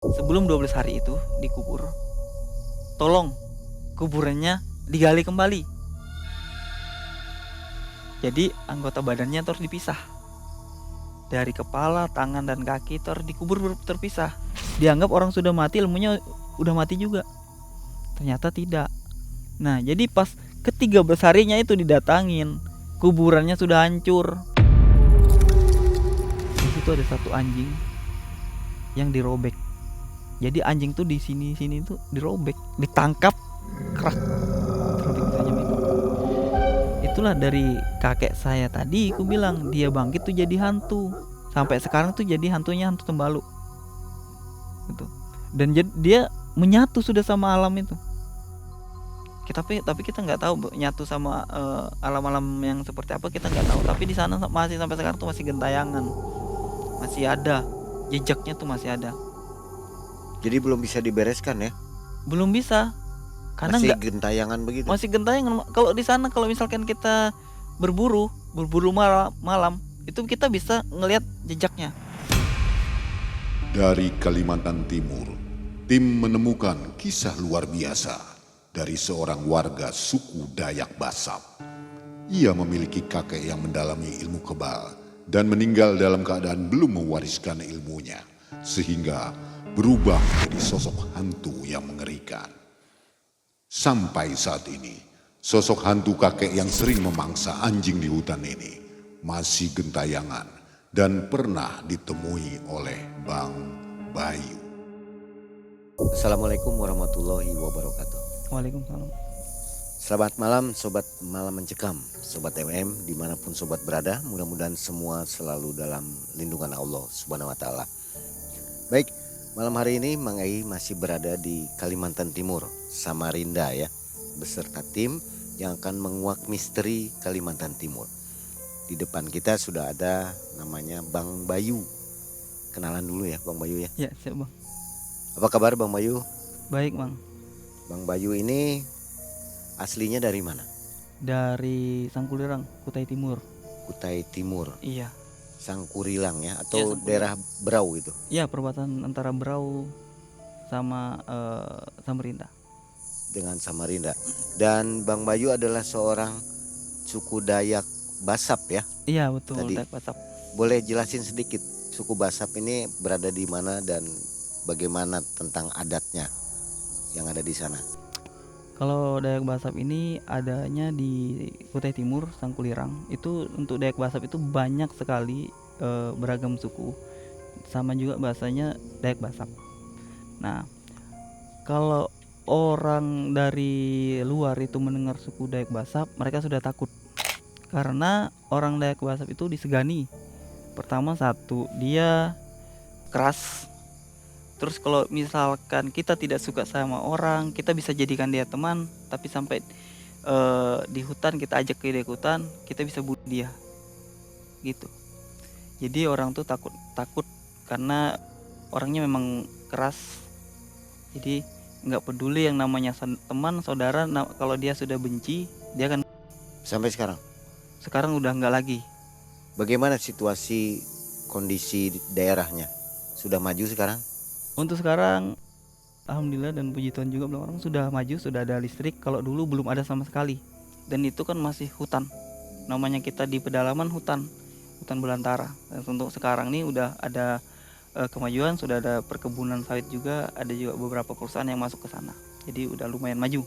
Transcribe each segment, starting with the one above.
Sebelum 12 hari itu dikubur, tolong kuburannya digali kembali. Jadi anggota badannya terus dipisah. Dari kepala, tangan, dan kaki terus dikubur terpisah. Dianggap orang sudah mati, ilmunya udah mati juga. Ternyata tidak. Nah, jadi pas ke-13 harinya itu didatangin, kuburannya sudah hancur. Di situ ada satu anjing yang dirobek. Jadi anjing tuh di sini tuh dirobek, ditangkap, kerak, dirobek tajam itu. Itulah dari kakek saya tadi, aku bilang dia bangkit tuh jadi hantu. Sampai sekarang tuh jadi hantunya hantu Tembalu. Gitu. Dan dia menyatu sudah sama alam itu. Tapi kita nggak tahu nyatu sama alam-alam yang seperti apa, kita nggak tahu. Tapi di sana masih sampai sekarang tuh masih gentayangan, masih ada jejaknya tuh, masih ada. Jadi belum bisa dibereskan ya? Belum bisa, karena Masih nggak, gentayangan begitu. masih gentayangan. Kalau di sana, kalau misalkan kita berburu malam itu kita bisa ngelihat jejaknya. Dari Kalimantan Timur, tim menemukan kisah luar biasa dari seorang warga suku Dayak Basap. Ia memiliki kakek yang mendalami ilmu kebal dan meninggal dalam keadaan belum mewariskan ilmunya, sehingga berubah menjadi sosok hantu yang mengerikan. Sampai saat ini, sosok hantu kakek yang sering memangsa anjing di hutan ini masih gentayangan dan pernah ditemui oleh Bang Bayu. Assalamualaikum warahmatullahi wabarakatuh. Waalaikumsalam. Selamat malam Sobat Malam Mencekam, Sobat MM dimanapun Sobat berada. Mudah-mudahan semua selalu dalam lindungan Allah Subhanahu wa Ta'ala. Baik, malam hari ini Mang Ai masih berada di Kalimantan Timur, Samarinda ya, beserta tim yang akan menguak misteri Kalimantan Timur. Di depan kita sudah ada namanya Bang Bayu. Kenalan dulu ya Bang Bayu ya. Ya, siap Bang. Apa kabar Bang Bayu? Baik Bang. Bang Bayu ini aslinya dari mana? Dari Sangkulirang, Kutai Timur. Kutai Timur, Iya. Sangkurilang ya, Iya, atau Sangkurilang. daerah Berau itu? Iya, perbatasan antara Berau sama Samarinda. Dengan Samarinda. Dan Bang Bayu adalah seorang suku Dayak Basap ya? Iya betul, Tadi. Dayak Basap. Boleh jelasin sedikit suku Basap ini berada di mana dan bagaimana tentang adatnya yang ada di sana? Kalau Dayak Basap ini adanya di Kutai Timur, Sangkulirang. Itu untuk Dayak Basap itu banyak sekali beragam suku. Sama juga bahasanya Dayak Basap. Nah, kalau orang dari luar itu mendengar suku Dayak Basap, mereka sudah takut. Karena orang Dayak Basap itu disegani. Pertama, satu, dia keras. Terus kalau misalkan kita tidak suka sama orang, kita bisa jadikan dia teman, tapi sampai di hutan kita ajak ke dia hutan, kita bisa bunuh dia. Gitu. Jadi orang tuh takut karena orangnya memang keras. Jadi nggak peduli yang namanya teman, saudara, kalau dia sudah benci, dia akan. Sampai sekarang? Sekarang udah nggak lagi. Bagaimana situasi kondisi daerahnya? Sudah maju sekarang? Untuk sekarang alhamdulillah dan puji Tuhan juga, belum, orang sudah maju, sudah ada listrik. Kalau dulu belum ada sama sekali. Dan itu kan masih hutan. Namanya kita di pedalaman hutan belantara. Dan untuk sekarang ini udah ada kemajuan, sudah ada perkebunan sawit juga, ada juga beberapa perusahaan yang masuk ke sana. Jadi udah lumayan maju.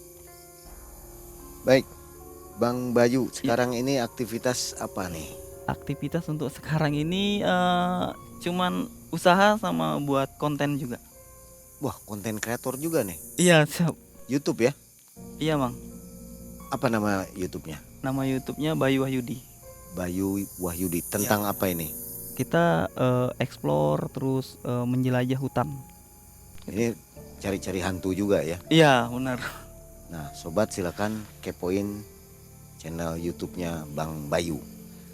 Baik, Bang Bayu, sekarang ini aktivitas apa nih? Aktivitas untuk sekarang ini cuman usaha sama buat konten juga. Wah, konten kreator juga nih. Iya, siap. YouTube ya? Iya, Bang. Apa nama YouTube-nya? Nama YouTube-nya Bayu Wahyudi. Bayu Wahyudi. Tentang apa ini? Kita explore terus menjelajah hutan. Ini cari-cari hantu juga ya? Iya, benar. Nah, sobat silakan kepoin channel YouTube-nya Bang Bayu.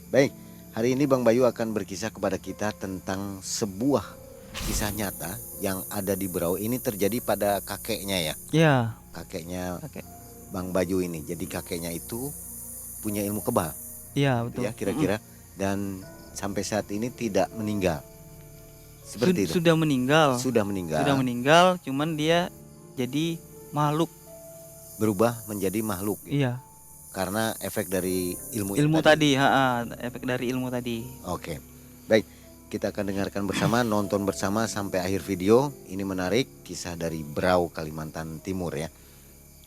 Baik, hari ini Bang Bayu akan berkisah kepada kita tentang sebuah kisah nyata yang ada di Berau. Ini terjadi pada kakeknya ya? Iya. Kakeknya Kakek. Bang Bayu ini. Jadi kakeknya itu punya ilmu kebal. Iya, betul. Ya, kira-kira. Dan sampai saat ini tidak meninggal. Seperti itu. Sudah meninggal. Sudah meninggal. Sudah meninggal, cuman dia jadi makhluk. Berubah menjadi makhluk. Iya. Karena efek dari ilmu tadi, efek dari ilmu tadi. Oke. Baik, kita akan dengarkan bersama, nonton bersama sampai akhir video. Ini menarik, kisah dari Berau, Kalimantan Timur ya.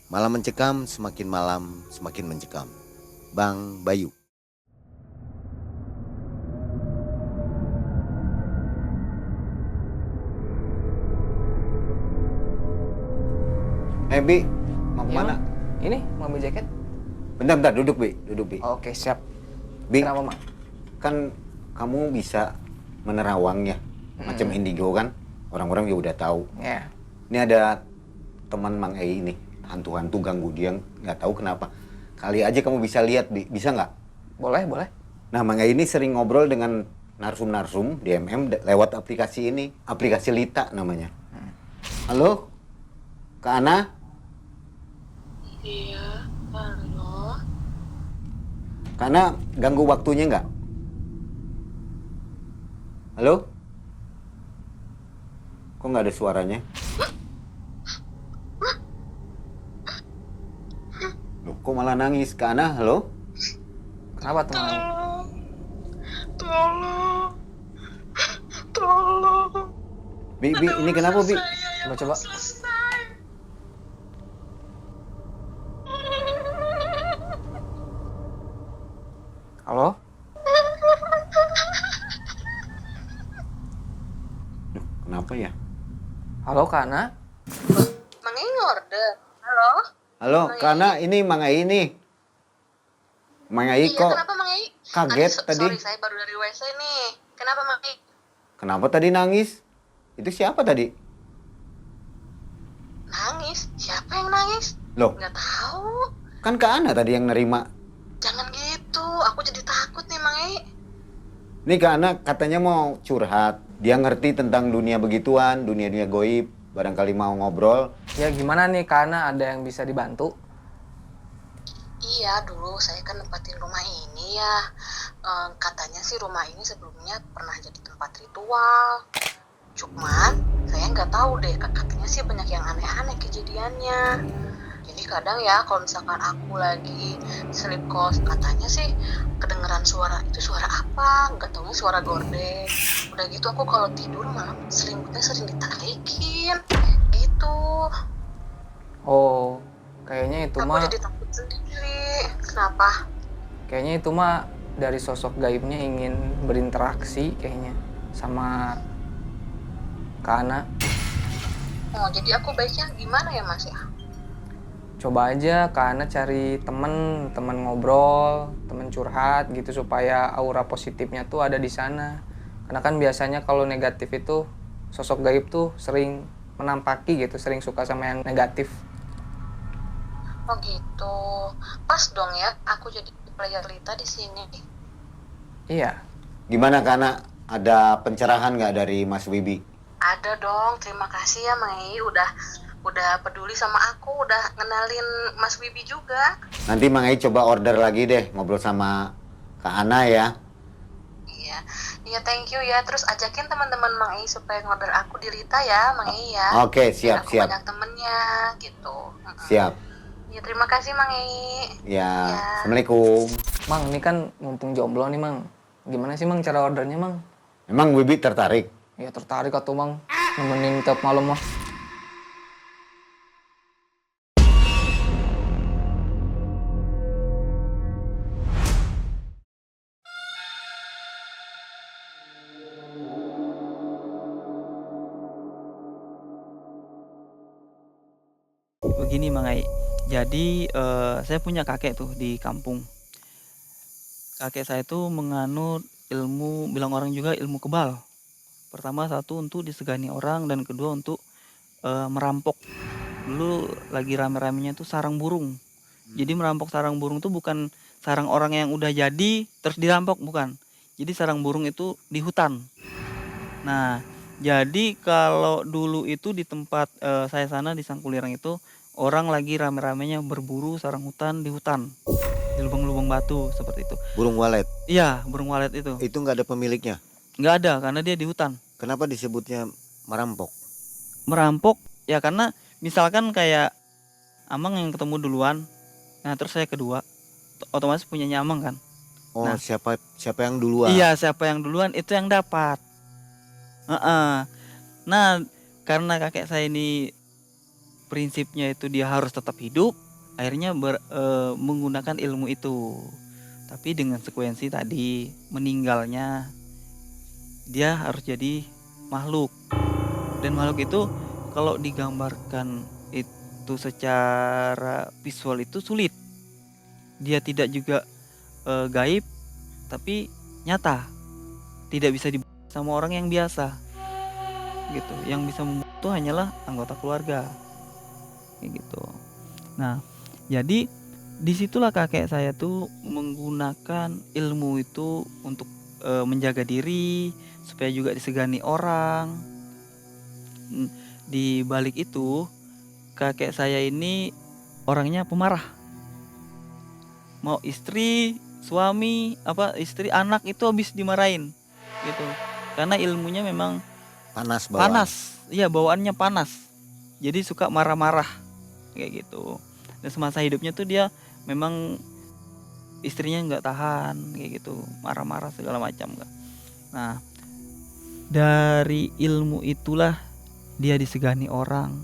Malam mencekam, semakin malam semakin mencekam. Bang Bayu. Bi, mau kemana? Ini mau ambil jaket? Bentar, duduk Bi. Oke, siap. Bi, Kenapa, Mak? kan kamu bisa menerawang ya, macam indigo kan? Orang-orang juga udah tahu. Ya. Ini ada teman Mang Ei ini, hantu-hantu ganggu dia, nggak tahu kenapa. Kali aja kamu bisa lihat, Bi. Bisa nggak? Boleh. Nah, Mang Ei ini sering ngobrol dengan narsum-narsum di lewat aplikasi ini, aplikasi Lita namanya. Halo, Kak Ana? Iya, halo. Karena ganggu waktunya nggak? Halo? Kok nggak ada suaranya? Loh, kok malah nangis? Kak Ana, halo? Kenapa tuh, Mak? Tolong. Bi, ini kenapa, Bi? Coba. Halo? Duh, kenapa ya? Halo, Kak Ana? Mang Ei order. Halo? Halo, Kak Ana, ini Mang Ei ini. Mang Ei Iya, kok kenapa Mang Ei? kaget tadi? Sorry, saya baru dari WC nih. Kenapa Mang Ei? Kenapa tadi nangis? Itu siapa tadi? Nangis? Siapa yang nangis? Loh, Nggak tahu. kan Kak Ana tadi yang nerima. Jangan gitu, aku jadi takut nih Mang Ei. Nih Kak Ana katanya mau curhat. Dia ngerti tentang dunia begituan, dunia-dunia goib. Barangkali mau ngobrol. Ya gimana nih, Kak Ana? Ada yang bisa dibantu? Iya, dulu saya kan nempatin rumah ini ya. Katanya sih rumah ini sebelumnya pernah jadi tempat ritual. Cuman saya nggak tahu deh, katanya sih banyak yang aneh-aneh kejadiannya. Jadi kadang ya kalau misalkan aku lagi sleep cost, katanya sih kedengeran suara, itu suara apa? Nggak taunya suara gorden. Udah gitu aku kalau tidur malam selimutnya sering ditarikin gitu. Oh, kayaknya itu Aku mah jadi takut sendiri. Kenapa? kayaknya itu mah dari sosok gaibnya ingin berinteraksi kayaknya sama Kak Ana. Oh, jadi aku baiknya gimana ya Mas ya? Coba aja Kak Ana cari temen ngobrol, temen curhat gitu supaya aura positifnya tuh ada di sana. Karena kan biasanya kalau negatif itu sosok gaib tuh sering menampaki gitu, sering suka sama yang negatif. Oh gitu. Pas dong ya, aku jadi player Lita di sini. Iya. Gimana Kak Ana? Ada pencerahan nggak dari Mas Wibi? Ada dong. Terima kasih ya Mei udah peduli sama aku, udah ngenalin Mas Wibi juga. Nanti Mang Ei coba order lagi deh ngobrol sama Kak Ana ya. Iya. Iya, thank you ya. Terus ajakin teman-teman Mang Ei supaya ngorder aku di Lita ya, Mang Ei ya. Oke, Biar siap. aku banyak temennya gitu. Siap. Ya, terima kasih Mang Ei. Ya, Ya. Assalamualaikum. Mang, ini kan mumpung jomblo nih Mang. Gimana sih Mang cara ordernya Mang? Emang Wibi tertarik? Ya tertarik atau Mang nemenin tiap malam mah. Begini Mang Ai, jadi saya punya kakek tuh di kampung. Kakek saya tuh menganut ilmu, bilang orang juga ilmu kebal. Pertama satu untuk disegani orang dan kedua untuk merampok. Dulu lagi rame-ramenya tuh sarang burung. Jadi merampok sarang burung tuh bukan sarang orang yang udah jadi terus dirampok, bukan. Jadi sarang burung itu di hutan. Nah, jadi kalau dulu itu di tempat saya sana di Sangkulirang itu orang lagi rame-ramenya berburu sarang hutan di hutan, di lubang-lubang batu seperti itu. Burung walet. Iya, burung walet itu. Itu nggak ada pemiliknya. Nggak ada karena dia di hutan. Kenapa disebutnya merampok? Merampok ya karena misalkan kayak Amang yang ketemu duluan, nah terus saya kedua, otomatis punyanya Amang kan. Oh, Nah, siapa yang duluan? iya, siapa yang duluan itu yang dapat. Heeh. Nah, karena kakek saya ini prinsipnya itu dia harus tetap hidup, akhirnya menggunakan ilmu itu. Tapi dengan sekuensi tadi, meninggalnya dia harus jadi makhluk. Dan makhluk itu kalau digambarkan itu secara visual itu sulit. Dia tidak juga gaib, tapi nyata. Tidak bisa dibuat sama orang yang biasa. Gitu. Yang bisa membuat itu hanyalah anggota keluarga. Kayak gitu. Nah, jadi disitulah kakek saya tuh menggunakan ilmu itu untuk menjaga diri supaya juga disegani orang. Di balik itu kakek saya ini orangnya pemarah. Mau istri, suami, istri, anak itu habis dimarahin gitu. Karena ilmunya memang Panas bawaan. panas. Iya, bawaannya panas. Jadi suka marah-marah kayak gitu. Dan semasa hidupnya tuh dia memang istrinya nggak tahan kayak gitu, marah-marah segala macam kan. Nah, dari ilmu itulah dia disegani orang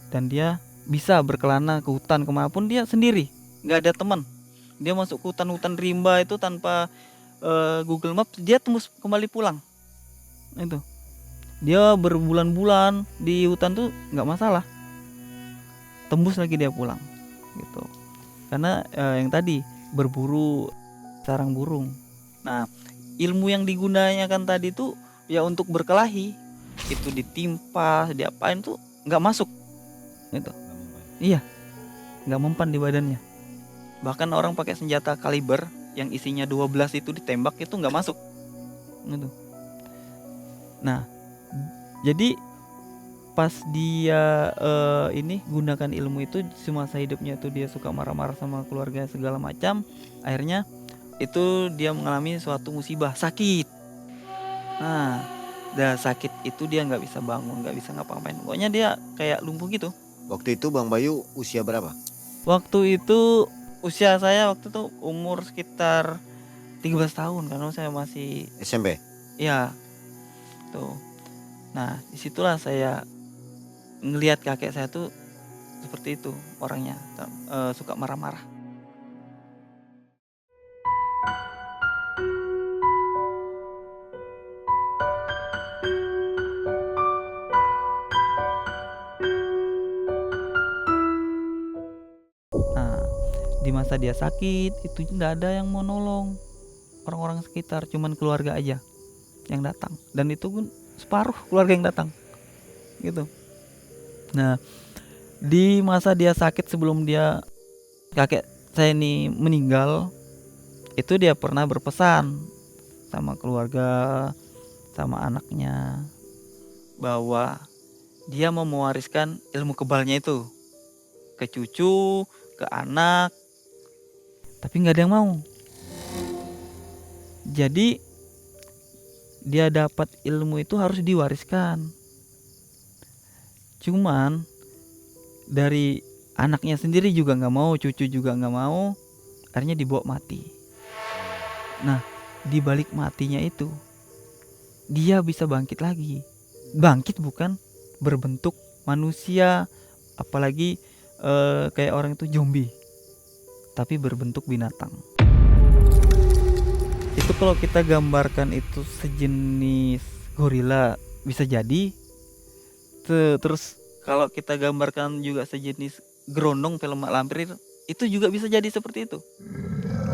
dan dia bisa berkelana ke hutan kemanapun dia sendiri, nggak ada teman. Dia masuk ke hutan-hutan rimba itu tanpa Google Maps, dia tembus kembali pulang. Itu dia berbulan-bulan di hutan tuh nggak masalah, tembus lagi dia pulang gitu. Karena yang tadi berburu sarang burung. Nah, ilmu yang digunakan tadi tuh ya untuk berkelahi, itu ditimpa, diapain tuh nggak masuk gitu. Iya, nggak mempan di badannya. Bahkan orang pakai senjata kaliber yang isinya 12 itu ditembak itu nggak masuk gitu. Nah, jadi pas dia ini gunakan ilmu itu semasa hidupnya tuh dia suka marah-marah sama keluarga segala macam, akhirnya itu dia mengalami suatu musibah, sakit. Nah, dah sakit itu dia nggak bisa bangun, nggak bisa ngapa-ngapain, pokoknya dia kayak lumpuh gitu. Waktu itu Bang Bayu usia berapa? Waktu itu usia saya waktu itu umur sekitar 13 tahun karena saya masih SMP? ya tuh. Nah, disitulah saya ngelihat kakek saya tuh seperti itu orangnya, suka marah-marah. Nah, di masa dia sakit itu nggak ada yang mau nolong orang-orang sekitar, cuman keluarga aja yang datang, dan itu pun separuh keluarga yang datang gitu. Nah, di masa dia sakit sebelum dia kakek saya ini meninggal, itu dia pernah berpesan sama keluarga, sama anaknya, bahwa dia mau mewariskan ilmu kebalnya itu ke cucu, ke anak, tapi nggak ada yang mau. Jadi dia dapat ilmu itu harus diwariskan. Cuman dari anaknya sendiri juga nggak mau, cucu juga nggak mau, akhirnya dibawa mati. Nah, di balik matinya itu dia bisa bangkit lagi. Bangkit bukan berbentuk manusia, apalagi kayak orang itu zombie, tapi berbentuk binatang. Itu kalau kita gambarkan itu sejenis gorila bisa jadi. Terus kalau kita gambarkan juga sejenis gerondong film Mak Lampir itu juga bisa jadi seperti itu.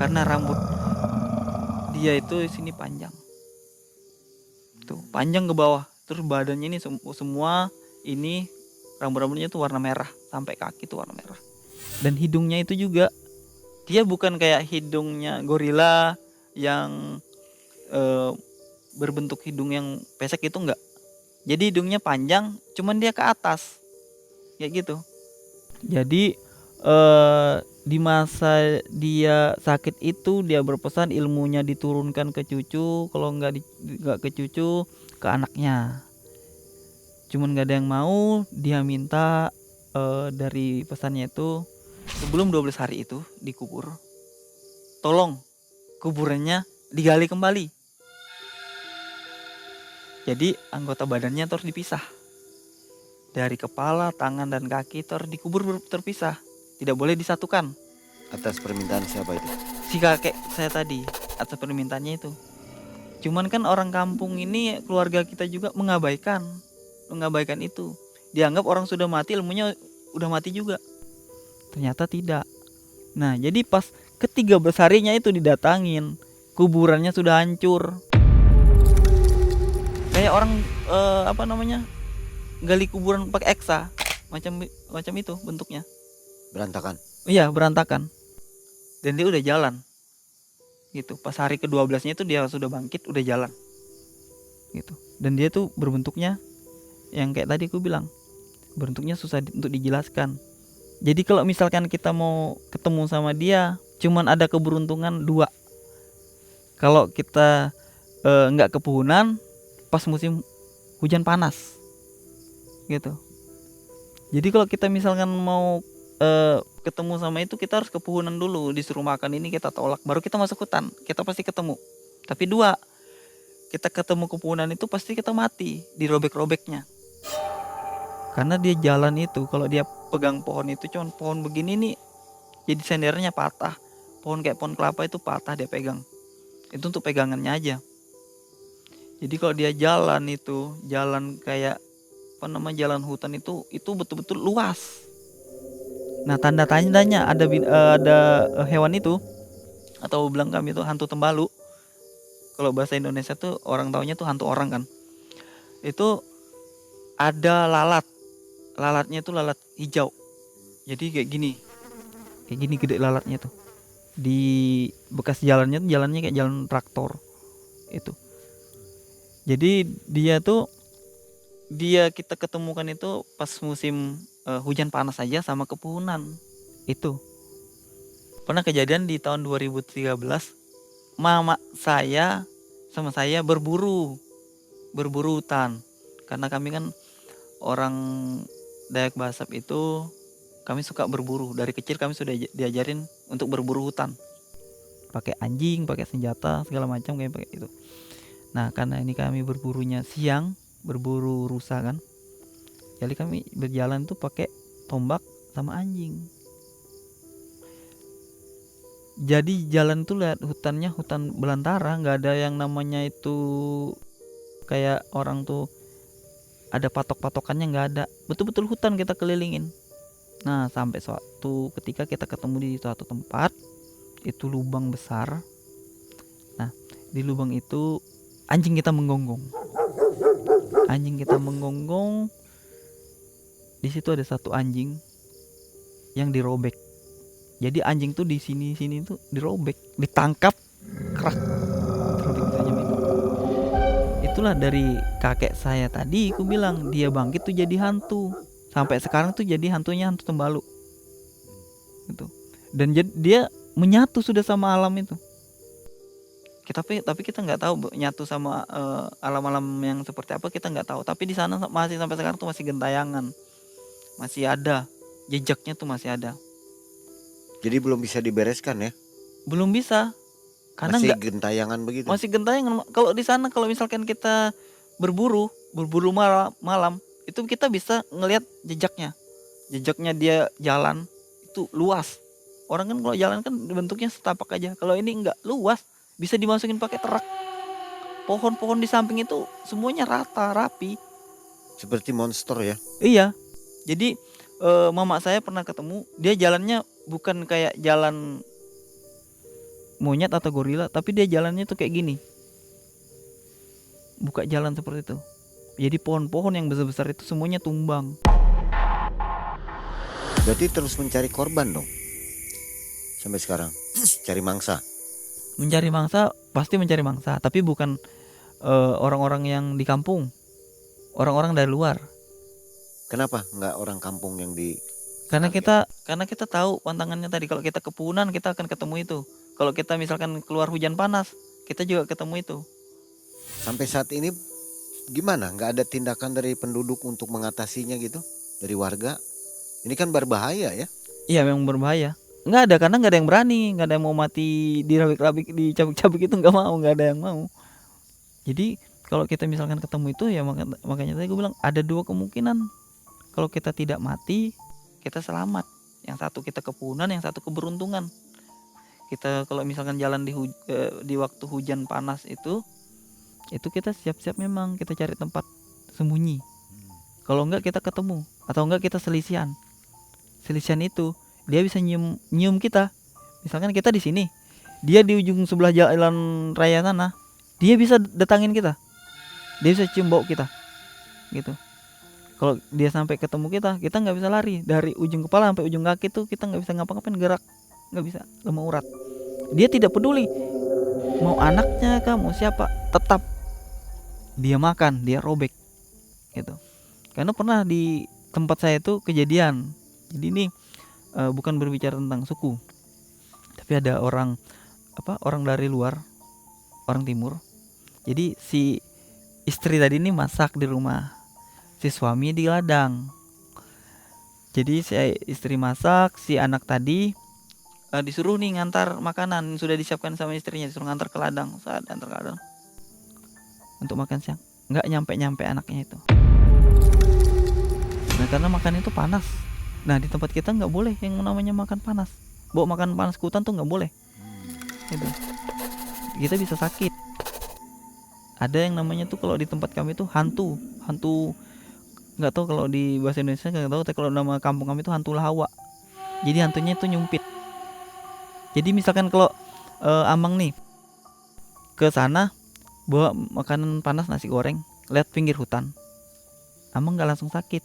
Karena rambut dia itu sini panjang. Tuh, panjang ke bawah. Terus badannya ini semua ini rambut-rambutnya tuh warna merah sampai kaki tuh warna merah. Dan hidungnya itu juga dia bukan kayak hidungnya gorila yang berbentuk hidung yang pesek itu enggak. Jadi hidungnya panjang, cuman dia ke atas, kayak gitu. Jadi di masa dia sakit itu dia berpesan ilmunya diturunkan ke cucu, kalau nggak ke cucu ke anaknya. Cuman gak ada yang mau. Dia minta dari pesannya itu sebelum 12 hari itu dikubur, tolong kuburannya digali kembali. Jadi anggota badannya terus dipisah. Dari kepala, tangan, dan kaki terus dikubur terpisah. Tidak boleh disatukan. Atas permintaan siapa itu? Si kakek saya tadi, atas permintaannya itu. Cuman kan orang kampung ini, keluarga kita juga mengabaikan itu. Dianggap orang sudah mati, ilmunya udah mati juga. Ternyata tidak. Nah, jadi pas ke-13 harinya itu didatangin, kuburannya sudah hancur. Kayak orang gali kuburan pakai eksa, macam itu bentuknya. Berantakan. Iya, berantakan. Dan dia udah jalan. Gitu. Pas hari ke-12-nya itu dia sudah bangkit, udah jalan. Gitu. Dan dia tuh berbentuknya yang kayak tadi aku bilang, bentuknya susah untuk dijelaskan. Jadi kalau misalkan kita mau ketemu sama dia, cuman ada keberuntungan 2. Kalau kita nggak ke Puhunan pas musim hujan panas, gitu. Jadi kalau kita misalkan mau ketemu sama itu, kita harus ke Puhunan dulu, disuruh makan ini kita tolak, baru kita masuk hutan, kita pasti ketemu. Tapi 2, kita ketemu ke Puhunan itu pasti kita mati, dirobek-robeknya. Karena dia jalan itu, kalau dia pegang pohon itu, cuman pohon begini nih, jadi sendernya patah. Pohon kayak pohon kelapa itu patah dia pegang. Itu untuk pegangannya aja. Jadi kalau dia jalan itu, jalan kayak jalan hutan itu betul-betul luas. Nah, tanda tandanya ada hewan itu, atau bilang kami itu hantu tembalu. Kalau bahasa Indonesia tuh orang taunya tuh hantu orang kan. Itu ada lalatnya itu lalat hijau. Jadi kayak gini gede lalatnya tuh. Di bekas jalannya kayak jalan traktor itu. Jadi kita ketemukan itu pas musim hujan panas aja sama ke Puhunan. Itu pernah kejadian di tahun 2013, mama saya sama saya berburu hutan. Karena kami kan orang Dayak Basab itu, kami suka berburu. Dari kecil kami sudah diajarin untuk berburu hutan. Pakai anjing, pakai senjata, segala macam kayak pakai itu. Nah, karena ini kami berburunya siang, berburu rusa kan. Jadi kami berjalan tuh pakai tombak sama anjing. Jadi jalan tuh lihat hutannya hutan belantara, nggak ada yang namanya itu kayak orang tuh ada patok-patokannya, nggak ada. Betul-betul hutan kita kelilingin. Nah, sampai suatu ketika kita ketemu di suatu tempat, itu lubang besar. Nah, di lubang itu anjing kita menggonggong. Di situ ada satu anjing yang dirobek. Jadi anjing tuh di sini tuh dirobek, ditangkap, kerak, dirobek saja itu. Itulah dari kakek saya tadi, aku bilang dia bangkit tuh jadi hantu. Sampai sekarang tuh jadi hantunya hantu tembalu. Gitu. Dan dia menyatu sudah sama alam itu. Tapi kita nggak tahu nyatu sama alam-alam yang seperti apa, kita nggak tahu. Tapi di sana masih sampai sekarang tuh masih gentayangan, masih ada jejaknya tuh, masih ada. Jadi belum bisa dibereskan ya? Belum bisa, karena masih gentayangan begitu. Masih gentayangan. Kalau di sana kalau misalkan kita berburu malam, itu kita bisa ngelihat jejaknya dia jalan itu luas. Orang kan kalau jalan kan bentuknya setapak aja. Kalau ini enggak luas, bisa dimasukin pakai truk. Pohon-pohon di samping itu semuanya rata, rapi. Seperti monster ya? Iya. Jadi mama saya pernah ketemu, dia jalannya bukan kayak jalan monyet atau gorila, tapi dia jalannya tuh kayak gini. Buka jalan seperti itu. Jadi pohon-pohon yang besar-besar itu semuanya tumbang. Berarti terus mencari korban dong sampai sekarang. Cari mangsa. Mencari mangsa, pasti mencari mangsa, tapi bukan orang-orang yang di kampung. Orang-orang dari luar. Kenapa nggak orang kampung yang di? Karena kita tahu pantangannya tadi. Kalau kita ke Puhunan, kita akan ketemu itu. Kalau kita misalkan keluar hujan panas, kita juga ketemu itu. Sampai saat ini gimana? Nggak ada tindakan dari penduduk untuk mengatasinya gitu? Dari warga? Ini kan berbahaya ya? Iya memang berbahaya. Nggak ada, karena nggak ada yang berani, nggak ada yang mau mati dirabik-rabik, dicabik-cabik, itu nggak mau, nggak ada yang mau. Jadi kalau kita misalkan ketemu itu ya makanya tadi gue bilang ada dua kemungkinan. Kalau kita tidak mati, kita selamat. Yang satu kita kepunan, yang satu keberuntungan. Kita kalau misalkan jalan di waktu hujan panas itu kita siap-siap, memang kita cari tempat sembunyi. Kalau enggak kita ketemu, atau enggak kita selisihan. Selisihan itu dia bisa nyium kita. Misalkan kita di sini, dia di ujung sebelah jalan raya sana, dia bisa datangin kita. Dia bisa cium bau kita. Gitu. Kalau dia sampai ketemu kita nggak bisa lari. Dari ujung kepala sampai ujung kaki tuh kita nggak bisa ngapa-ngapain, gerak nggak bisa, lemah urat. Dia tidak peduli mau anaknya kah, mau siapa, tetap dia makan, dia robek gitu. Karena pernah di tempat saya itu kejadian. Jadi ini bukan berbicara tentang suku, tapi ada orang dari luar, orang timur. Jadi si istri tadi ini masak di rumah, si suami di ladang. Jadi si istri masak, si anak tadi disuruh nih ngantar makanan, sudah disiapkan sama istrinya, disuruh ngantar ke ladang. Saat antar ke ladang untuk makan siang, nggak nyampe anaknya itu. Nah karena makan itu panas. Nah di tempat kita nggak boleh yang namanya makan panas. Bawa makan panas ke hutan tuh nggak boleh. Gitu. Kita bisa sakit. Ada yang namanya tuh kalau di tempat kami tuh hantu. Nggak tahu kalau di bahasa Indonesia nggak tahu, tapi kalau nama kampung kami itu hantu lawa. Jadi hantunya itu nyumpit. Jadi misalkan kalau Amang nih ke sana bawa makanan panas, nasi goreng, lihat pinggir hutan, Amang nggak langsung sakit.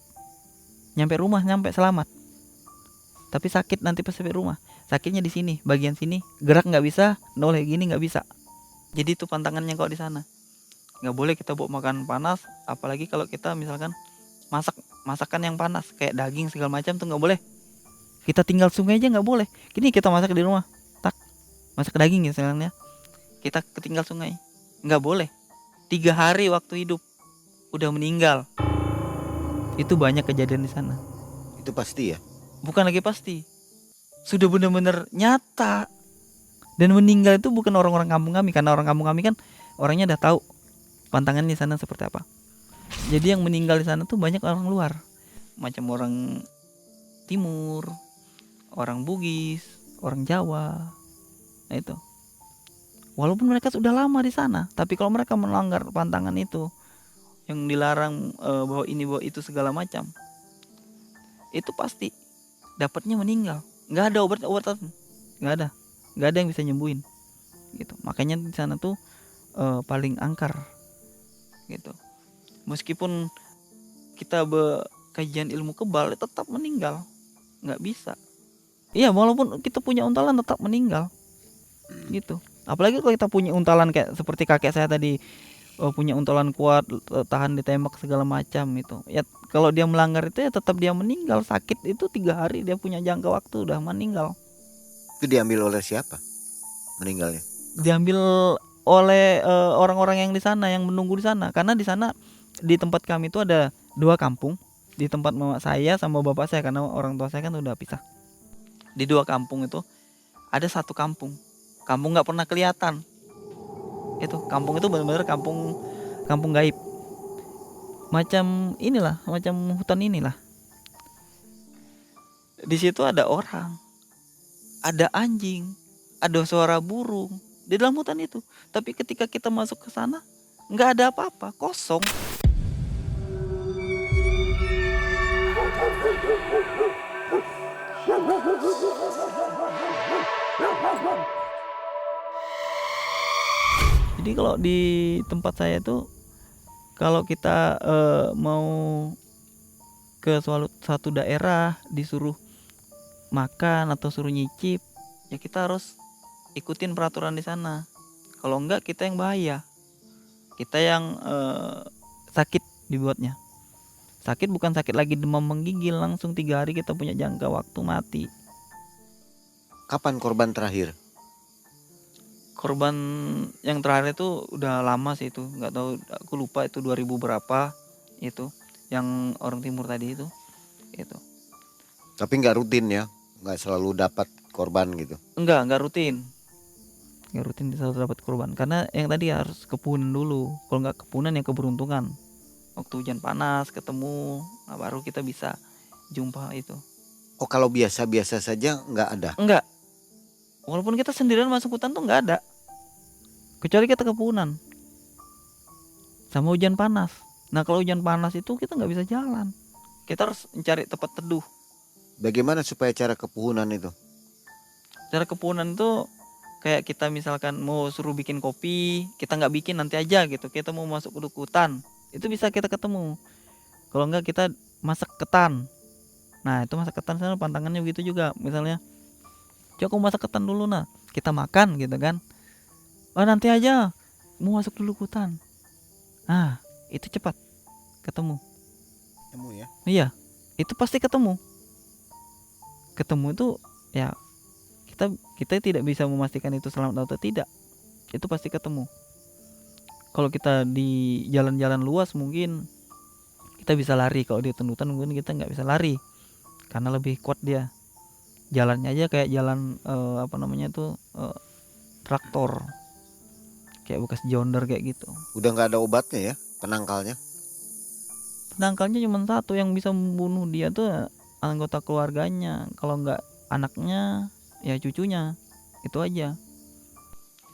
Nyampe rumah selamat. Tapi sakit nanti pas sampai rumah. Sakitnya di sini, bagian sini, gerak nggak bisa, noleh gini nggak bisa. Jadi itu pantangannya kalau di sana. Nggak boleh kita bawa makanan panas, apalagi kalau kita misalkan masakan yang panas kayak daging segala macam tuh nggak boleh. Kita tinggal sungai aja nggak boleh. Gini kita masak di rumah, masak daging misalnya, kita ketinggal sungai, nggak boleh. 3 hari waktu hidup udah meninggal. Itu banyak kejadian di sana. Itu pasti ya? Bukan lagi pasti, sudah benar-benar nyata. Dan meninggal itu bukan orang-orang kampung kami, karena orang kampung kami kan orangnya udah tahu pantangan di sana seperti apa. Jadi yang meninggal di sana tuh banyak orang luar, macam orang timur, orang Bugis, orang Jawa. Nah itu. Walaupun mereka sudah lama di sana, tapi kalau mereka melanggar pantangan itu, yang dilarang bawa ini bawa itu segala macam, itu pasti dapatnya meninggal. Nggak ada obat-obatan, nggak ada yang bisa nyembuhin. Gitu. Makanya di sana tuh paling angker. Gitu. Meskipun kita kajian ilmu kebal, tetap meninggal, nggak bisa. Iya, walaupun kita punya untalan tetap meninggal. Gitu. Apalagi kalau kita punya untalan kayak seperti kakek saya tadi, punya untalan kuat, tahan ditembak segala macam itu. Ya kalau dia melanggar itu ya tetap dia meninggal. Sakit itu 3 hari, dia punya jangka waktu udah meninggal. Itu diambil oleh siapa meninggalnya? Diambil oleh orang-orang yang di sana, yang menunggu di sana. Karena di sana di tempat kami itu ada 2 kampung. Di tempat mama saya sama bapak saya, karena orang tua saya kan udah pisah. Di 2 kampung itu ada 1 kampung nggak pernah kelihatan. Itu kampung itu benar-benar kampung gaib. Macam inilah, macam hutan inilah. Di situ ada orang, ada anjing, ada suara burung di dalam hutan itu. Tapi ketika kita masuk ke sana, nggak ada apa-apa, kosong. Jadi kalau di tempat saya tuh, kalau kita mau ke suatu daerah disuruh makan atau suruh nyicip, ya kita harus ikutin peraturan di sana. Kalau enggak kita yang bahaya, kita yang sakit dibuatnya. Sakit bukan sakit lagi demam menggigil, langsung 3 hari kita punya jangka waktu mati. Kapan korban terakhir? Korban yang terakhir itu udah lama sih, itu nggak tahu, aku lupa itu 2000 berapa, itu yang orang timur tadi itu. Tapi nggak rutin ya, nggak selalu dapat korban gitu. Enggak rutin. Nggak rutin selalu dapat korban, karena yang tadi harus kepunan dulu. Kalau nggak kepunan ya keberuntungan. Waktu hujan panas ketemu, nah baru kita bisa jumpa itu. Oh, kalau biasa-biasa saja nggak ada. Enggak. Walaupun kita sendirian masuk hutan tuh nggak ada. Kecuali kita kepunan. Sama hujan panas. Nah kalau hujan panas itu kita nggak bisa jalan. Kita harus mencari tempat teduh. Bagaimana supaya cara kepuhunan itu? Cara kepunan itu kayak kita misalkan mau suruh bikin kopi, kita nggak bikin, nanti aja gitu. Kita mau masuk ke hutan, itu bisa kita ketemu. Kalau nggak kita masak ketan. Nah itu masak ketan sana pantangannya begitu juga. Misalnya, coba aku masak ketan dulu, nah kita makan gitu kan. Oh nanti aja, mau masuk dulu ke hutan. Nah itu cepat ketemu. Temu ya. Iya, itu pasti ketemu. Ketemu itu ya kita tidak bisa memastikan itu selamat atau tidak. Itu pasti ketemu. Kalau kita di jalan-jalan luas mungkin kita bisa lari. Kalau di hutan mungkin kita nggak bisa lari karena lebih kuat dia. Jalannya aja kayak jalan traktor, kayak bekas jonder kayak gitu. Udah nggak ada obatnya ya, penangkalnya. Penangkalnya cuma satu, yang bisa membunuh dia tuh anggota keluarganya. Kalau nggak anaknya ya cucunya, itu aja.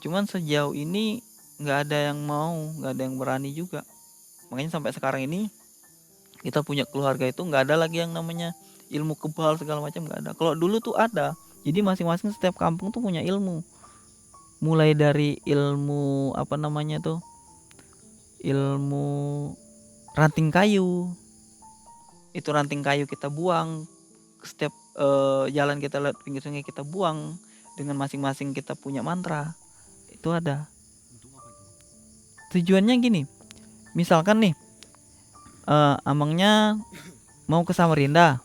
Cuman sejauh ini nggak ada yang mau, nggak ada yang berani juga. Makanya sampai sekarang ini kita punya keluarga itu nggak ada lagi yang namanya ilmu kebal segala macam, nggak ada. Kalau dulu tuh ada. Jadi masing-masing setiap kampung tuh punya ilmu. Mulai dari ilmu ilmu ranting kayu. Itu ranting kayu kita buang, setiap jalan kita lewat pinggir sungai kita buang, dengan masing-masing kita punya mantra. Itu ada. Tujuannya gini, misalkan nih Amangnya mau ke Samarinda,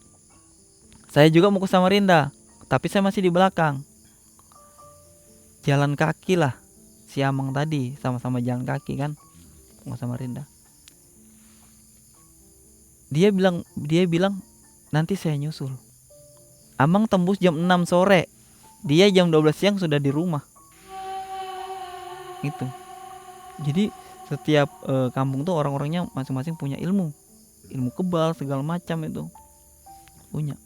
saya juga mau ke Samarinda, tapi saya masih di belakang. Jalan kaki lah, si Amang tadi sama-sama jalan kaki kan mau ke Samarinda. Dia bilang nanti saya nyusul. Amang tembus jam 6 sore. Dia jam 12 siang sudah di rumah. Itu. Jadi setiap kampung tuh orang-orangnya masing-masing punya ilmu. Ilmu kebal segala macam itu punya.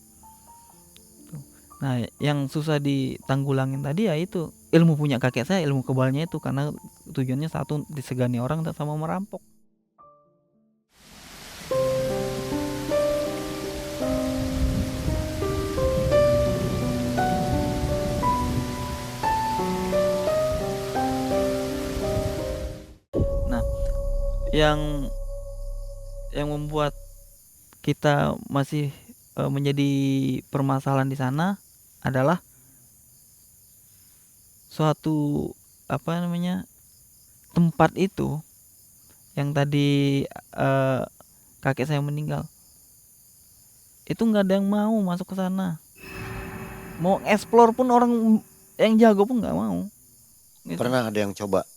Nah, yang susah ditanggulangin tadi ya itu ilmu punya kakek saya, ilmu kebalnya itu, karena tujuannya satu, disegani orang sama merampok. Nah, yang membuat kita masih menjadi permasalahan di sana adalah suatu tempat itu yang tadi kakek saya meninggal. Itu nggak ada yang mau masuk ke sana. Mau explore pun orang yang jago pun nggak mau. Gitu. Pernah ada yang coba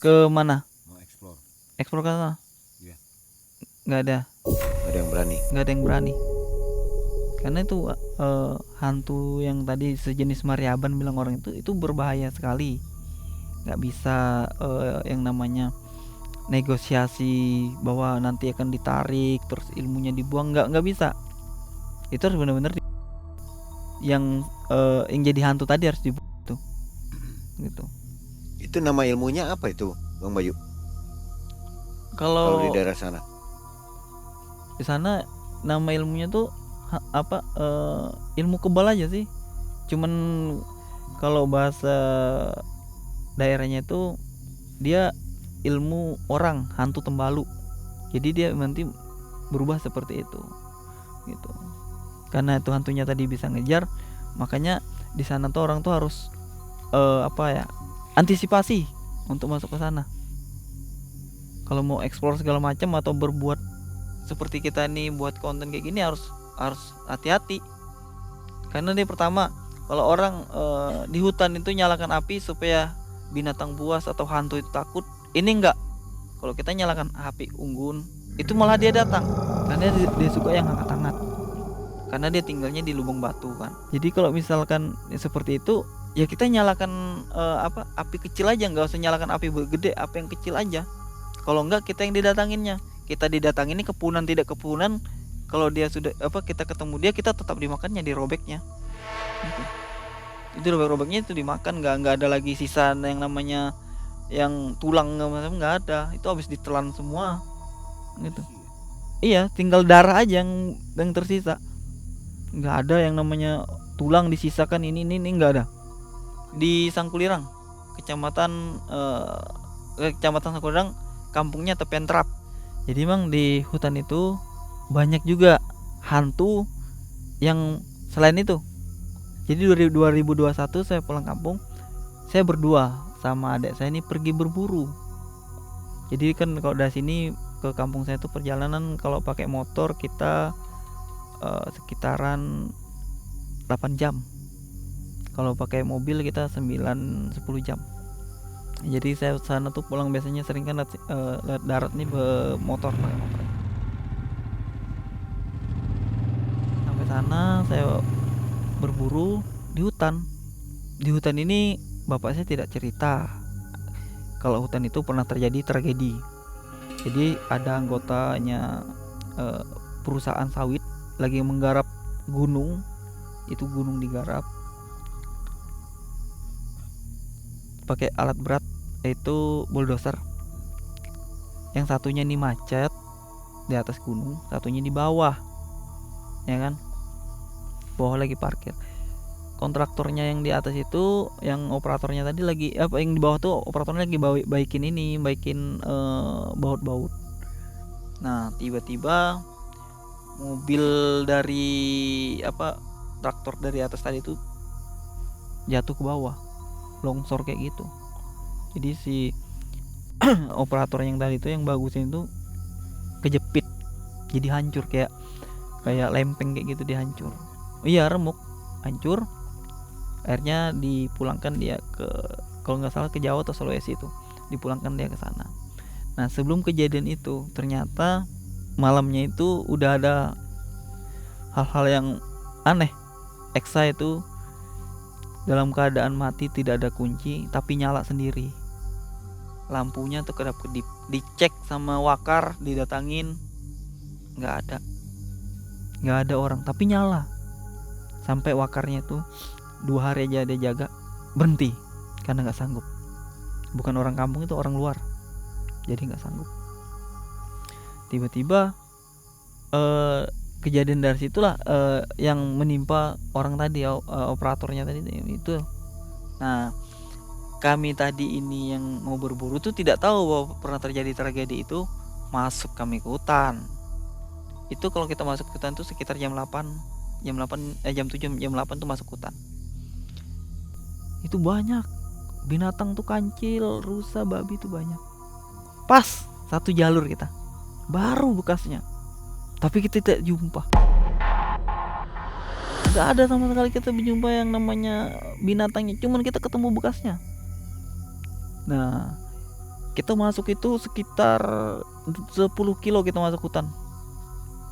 Ke mana? mau explore? Explore ke sana? Iya. Nggak ada. Nggak ada yang berani. Nggak ada yang berani. Karena itu hantu yang tadi sejenis Mariaban bilang orang itu berbahaya sekali. Nggak bisa yang namanya negosiasi bahwa nanti akan ditarik terus ilmunya dibuang, nggak bisa. Itu harus benar-benar yang jadi hantu tadi harus dibuang gitu. Itu nama ilmunya apa itu, Bang Bayu? Kalau di daerah sana? Di sana nama ilmunya tuh ilmu kebal aja sih. Cuman kalau bahasa daerahnya itu dia ilmu orang, hantu tembalu. Jadi dia nanti berubah seperti itu gitu. Karena itu hantunya tadi bisa ngejar, makanya di sana tuh orang tuh harus antisipasi untuk masuk ke sana. Kalau mau explore segala macam atau berbuat seperti kita nih buat konten kayak gini harus hati-hati. Karena dia pertama, kalau orang di hutan itu nyalakan api supaya binatang buas atau hantu itu takut, ini enggak. Kalau kita nyalakan api unggun, itu malah dia datang. Karena dia suka yang hangat-hangat. Karena dia tinggalnya di lubang batu kan. Jadi kalau misalkan seperti itu, ya kita nyalakan api kecil aja, nggak usah nyalakan api gede, api yang kecil aja. Kalau enggak kita yang didatanginnya. Kita didatangin ini kepunan tidak kepunan, kalau dia sudah kita ketemu dia, kita tetap dimakannya, dirobeknya. Gitu. Itu robek-robeknya itu dimakan, nggak ada lagi sisa yang namanya yang tulang nggak ada, itu habis ditelan semua gitu. Iya, tinggal darah aja yang tersisa, nggak ada yang namanya tulang disisakan, ini nggak ada. Di Sangkulirang, kecamatan Sangkulirang, kampungnya Tepentrap. Jadi memang di hutan itu banyak juga hantu yang selain itu. Jadi 2021 saya pulang kampung, saya berdua sama adik saya ini pergi berburu. Jadi kan kalau dari sini ke kampung saya itu perjalanan kalau pakai motor kita sekitaran 8 jam. Kalau pakai mobil kita 9-10 jam. Jadi saya sana tuh pulang biasanya sering kan lihat darat nih motor, pakai motor. Sampai sana saya berburu di hutan. Di hutan ini bapak saya tidak cerita kalau hutan itu pernah terjadi tragedi. Jadi ada anggotanya perusahaan sawit lagi menggarap gunung, itu gunung digarap pakai alat berat, yaitu bulldozer. Yang satunya nih macet di atas gunung, satunya di bawah, ya kan, bawah lagi parkir. Kontraktornya yang di atas itu, yang operatornya tadi lagi yang di bawah tuh operatornya lagi baikin baut-baut. Nah tiba-tiba mobil dari traktor dari atas tadi itu jatuh ke bawah, longsor kayak gitu. Jadi si operator yang tadi itu yang bagusin itu kejepit, jadi hancur kayak lempeng kayak gitu, dia hancur. Iya, remuk, hancur. Akhirnya dipulangkan dia ke, kalau nggak salah ke Jawa atau Sulawesi, itu dipulangkan dia ke sana. Nah sebelum kejadian itu ternyata malamnya itu udah ada hal-hal yang aneh. Eksa itu dalam keadaan mati, tidak ada kunci tapi nyala sendiri. Lampunya tuh kedap-kedip, dicek sama wakar, didatangin, nggak ada orang tapi nyala. Sampai wakarnya tuh 2 hari aja dia jaga, berhenti karena nggak sanggup. Bukan orang kampung, itu orang luar, jadi nggak sanggup. Tiba-tiba kejadian dari situlah yang menimpa orang tadi, operatornya tadi itu. Nah kami tadi ini yang mau berburu tuh tidak tahu bahwa pernah terjadi tragedi itu. Masuk kami ke hutan itu, kalau kita masuk ke hutan tuh sekitar jam 7 jam 8 tuh masuk hutan. Itu banyak binatang tuh, kancil, rusa, babi tuh banyak. Pas satu jalur kita baru bekasnya, tapi kita tidak jumpa. Gak ada sama sekali kita berjumpa yang namanya binatangnya, cuman kita ketemu bekasnya. Nah kita masuk itu sekitar 10 kilo kita masuk hutan.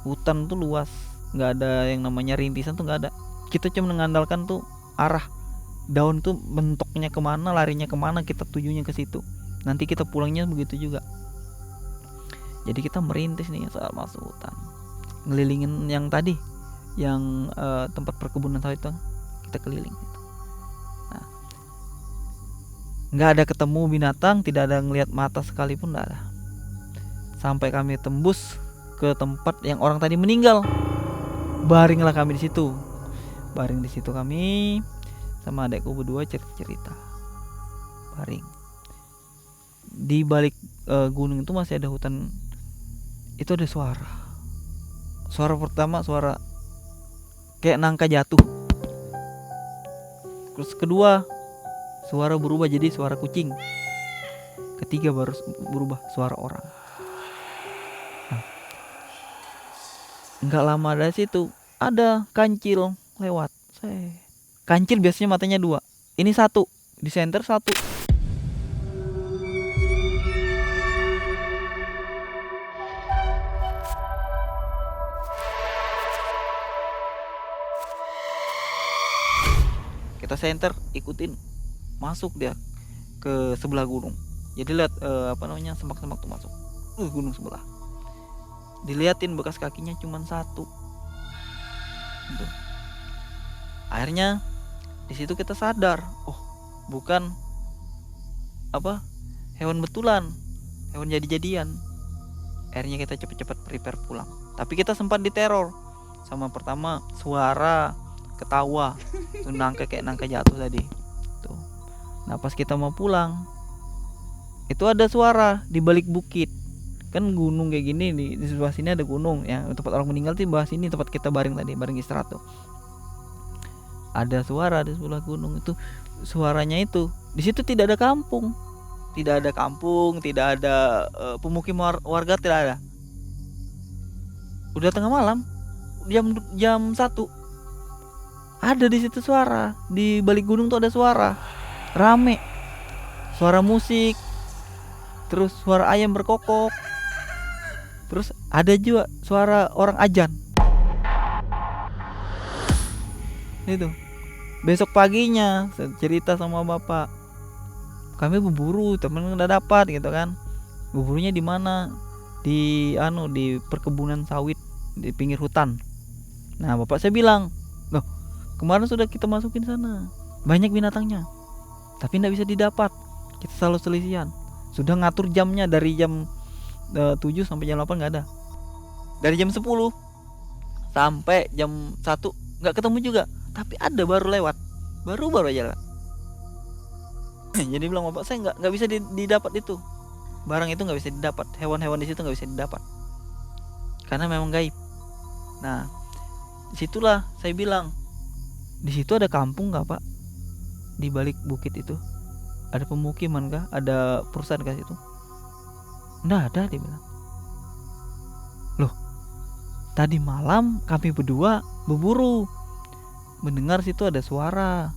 Hutan tuh luas, gak ada yang namanya rintisan tuh, gak ada. Kita cuma mengandalkan tuh arah daun tuh bentuknya kemana, larinya kemana, kita tujunya ke situ. Nanti kita pulangnya begitu juga. Jadi kita merintis nih saat masuk hutan, ngelilingin yang tadi, yang tempat perkebunan sawit itu kita keliling gitu. Nah, nggak ada ketemu binatang, tidak ada ngelihat mata sekalipun, nggak ada. Sampai kami tembus ke tempat yang orang tadi meninggal, baringlah kami di situ. Baring di situ kami sama adekku berdua cerita, baring. Di balik gunung itu masih ada hutan. Itu ada suara pertama, suara kayak nangka jatuh. Terus kedua, suara berubah jadi suara kucing. Ketiga baru berubah suara orang. Nah, nggak lama dari situ ada kancil lewat. Kancil biasanya matanya 2, ini 1, di center 1. kita senter, ikutin, masuk dia ke sebelah gunung. Jadi lihat semak-semak tuh masuk gunung sebelah, diliatin bekas kakinya cuman satu gitu. Akhirnya di situ kita sadar, oh bukan hewan betulan, hewan jadi-jadian. Akhirnya kita cepet-cepet prepare pulang. Tapi kita sempat diteror sama pertama suara ketawa tuh, kayak nangka jatuh tadi tuh. Nah pas kita mau pulang itu ada suara di balik bukit, kan gunung kayak gini, di sebelah sini ada gunung ya, tempat orang meninggal di bawah sini tempat kita baring istirahat tuh. Ada suara di sebelah gunung itu, suaranya itu di situ tidak ada kampung, tidak ada pemukiman warga, tidak ada. Udah tengah malam, jam 1, ada di situ suara, di balik gunung tuh ada suara rame, suara musik, terus suara ayam berkokok, terus ada juga suara orang ajan. Itu besok paginya saya cerita sama bapak, kami berburu, temen udah dapat gitu kan. Beburunya di mana? Di perkebunan sawit di pinggir hutan. Nah bapak saya bilang, loh kemarin sudah kita masukin sana, banyak binatangnya, tapi tidak bisa didapat. Kita selalu selisihan. Sudah ngatur jamnya dari jam 7 sampai jam 8 nggak ada. Dari jam 10 sampai jam 1 nggak ketemu juga. Tapi ada baru lewat, baru aja lewat. Jadi bilang bapak saya nggak bisa didapat itu. Barang itu nggak bisa didapat. Hewan-hewan di situ nggak bisa didapat. Karena memang gaib. Nah, disitulah saya bilang, di situ ada kampung nggak pak? Di balik bukit itu ada pemukiman kah? Ada perusahaan kah situ? Nggak ada, dia bilang. Loh, tadi malam kami berdua berburu, mendengar situ ada suara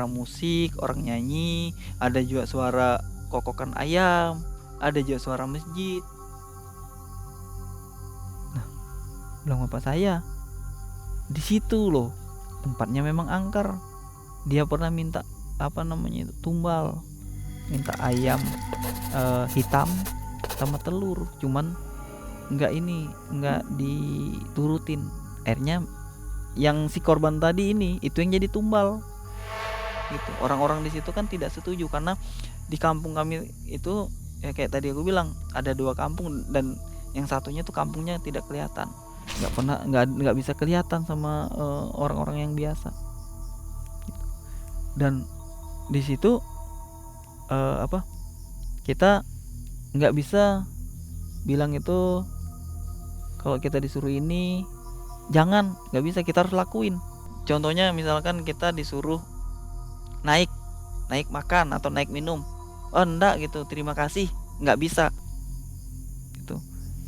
musik, orang nyanyi, ada juga suara kokokan ayam, ada juga suara masjid. Nah, bilang bapak saya, di situ loh tempatnya memang angker. Dia pernah minta tumbal, minta ayam hitam sama telur, cuman nggak diturutin. Akhirnya yang si korban tadi itu yang jadi tumbal gitu. Orang-orang di situ kan tidak setuju karena di kampung kami itu ya kayak tadi aku bilang ada 2 kampung, dan yang satunya tuh kampungnya tidak kelihatan, nggak bisa kelihatan sama orang-orang yang biasa gitu. Dan di situ kita nggak bisa bilang itu kalau kita disuruh ini jangan, nggak bisa, kita harus lakuin. Contohnya misalkan kita disuruh naik makan atau naik minum, oh enggak gitu, terima kasih, nggak bisa gitu.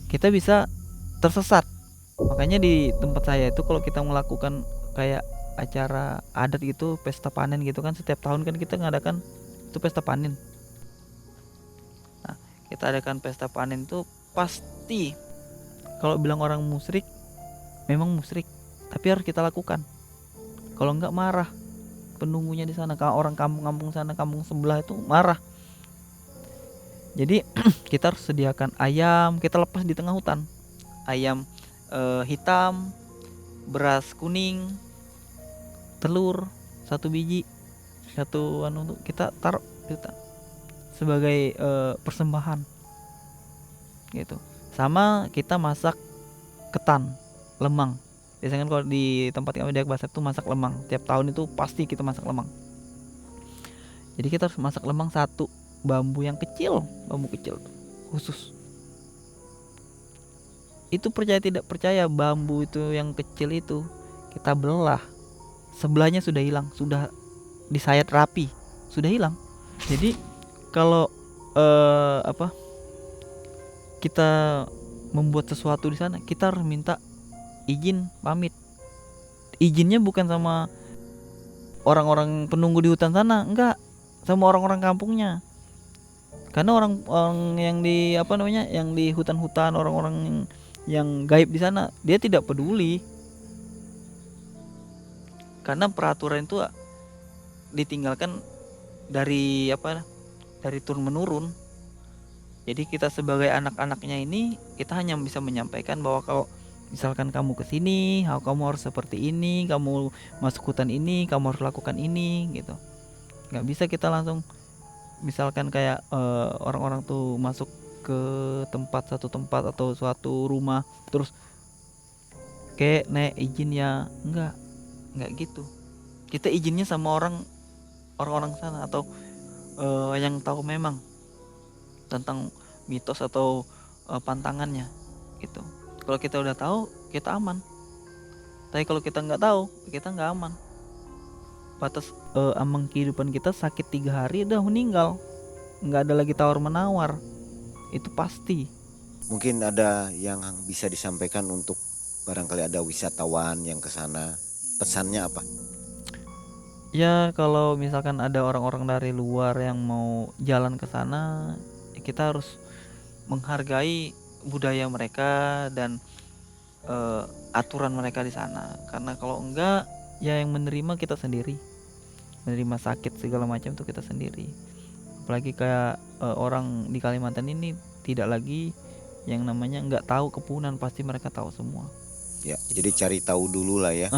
Kita bisa tersesat. Makanya di tempat saya itu kalau kita melakukan kayak acara adat gitu, pesta panen gitu kan, setiap tahun kan kita ngadakan itu pesta panen. Nah kita adakan pesta panen tuh pasti kalau bilang orang musyrik, memang musyrik, tapi harus kita lakukan. Kalau enggak marah penunggunya di sana, kalau orang kampung sana, kampung sebelah itu marah. Jadi kita harus sediakan ayam, kita lepas di tengah hutan, ayam hitam, beras kuning, telur 1 biji, kita taruh sebagai persembahan gitu. Sama kita masak ketan, lemang. Biasanya kan kalau di tempat kami Dayak Basep tuh masak lemang. Tiap tahun itu pasti kita masak lemang. Jadi kita harus masak lemang 1 bambu yang kecil, bambu kecil khusus. Itu percaya tidak percaya, bambu itu yang kecil itu kita belah, sebelahnya sudah hilang, sudah disayat rapi, sudah hilang. Jadi kalau kita membuat sesuatu di sana, kita harus minta izin, pamit. Izinnya bukan sama orang-orang penunggu di hutan sana, enggak, sama orang-orang kampungnya. Karena orang yang di yang di hutan-hutan, orang-orang yang gaib di sana, dia tidak peduli. Karena peraturan itu ditinggalkan dari dari turun menurun. Jadi kita sebagai anak-anaknya ini kita hanya bisa menyampaikan bahwa kalau misalkan kamu ke sini, kamu harus seperti ini, kamu masuk hutan ini, kamu harus lakukan ini gitu. Nggak bisa kita langsung misalkan kayak orang-orang tuh masuk ke satu tempat atau suatu rumah terus kayak nek izin ya, nggak gitu. Kita izinnya sama orang-orang sana atau yang tahu memang tentang mitos atau pantangannya gitu. Kalau kita udah tahu kita aman, tapi kalau kita nggak tahu kita nggak aman. Batas ambang kehidupan kita sakit 3 hari udah meninggal, nggak ada lagi tawar menawar, itu pasti. Mungkin ada yang bisa disampaikan untuk barangkali ada wisatawan yang ke sana, pesannya apa? Ya kalau misalkan ada orang-orang dari luar yang mau jalan ke sana, kita harus menghargai budaya mereka dan aturan mereka di sana. Karena kalau enggak, ya yang menerima kita sendiri, menerima sakit segala macam itu kita sendiri. Apalagi kayak orang di Kalimantan ini tidak lagi yang namanya nggak tahu kepunan, pasti mereka tahu semua. Ya, jadi cari tahu dulu lah ya.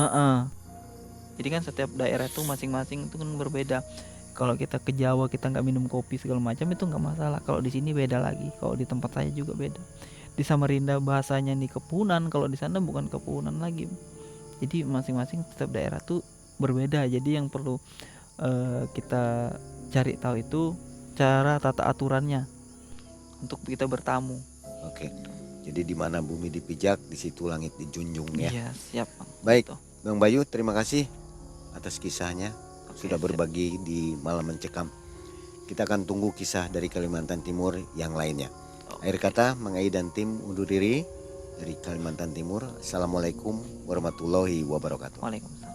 Jadi kan setiap daerah itu masing-masing itu kan berbeda. Kalau kita ke Jawa kita nggak minum kopi segala macam itu nggak masalah. Kalau di sini beda lagi. Kalau di tempat saya juga beda. Di Samarinda bahasanya nih kepunan, kalau di sana bukan kepunan lagi. Jadi masing-masing setiap daerah tuh berbeda. Jadi yang perlu kita cari tahu itu cara tata aturannya untuk kita bertamu. Oke. Jadi di mana bumi dipijak, di situ langit dijunjung ya. Iya, siap, Bang. Baik, Gitu. Bang Bayu, terima kasih atas kisahnya. Oke, Sudah siap. berbagi di Malam Mencekam. Kita akan tunggu kisah dari Kalimantan Timur yang lainnya. Akhir kata, Mang Ai dan tim undur diri dari Kalimantan Timur. Assalamualaikum warahmatullahi wabarakatuh. Waalaikumsalam.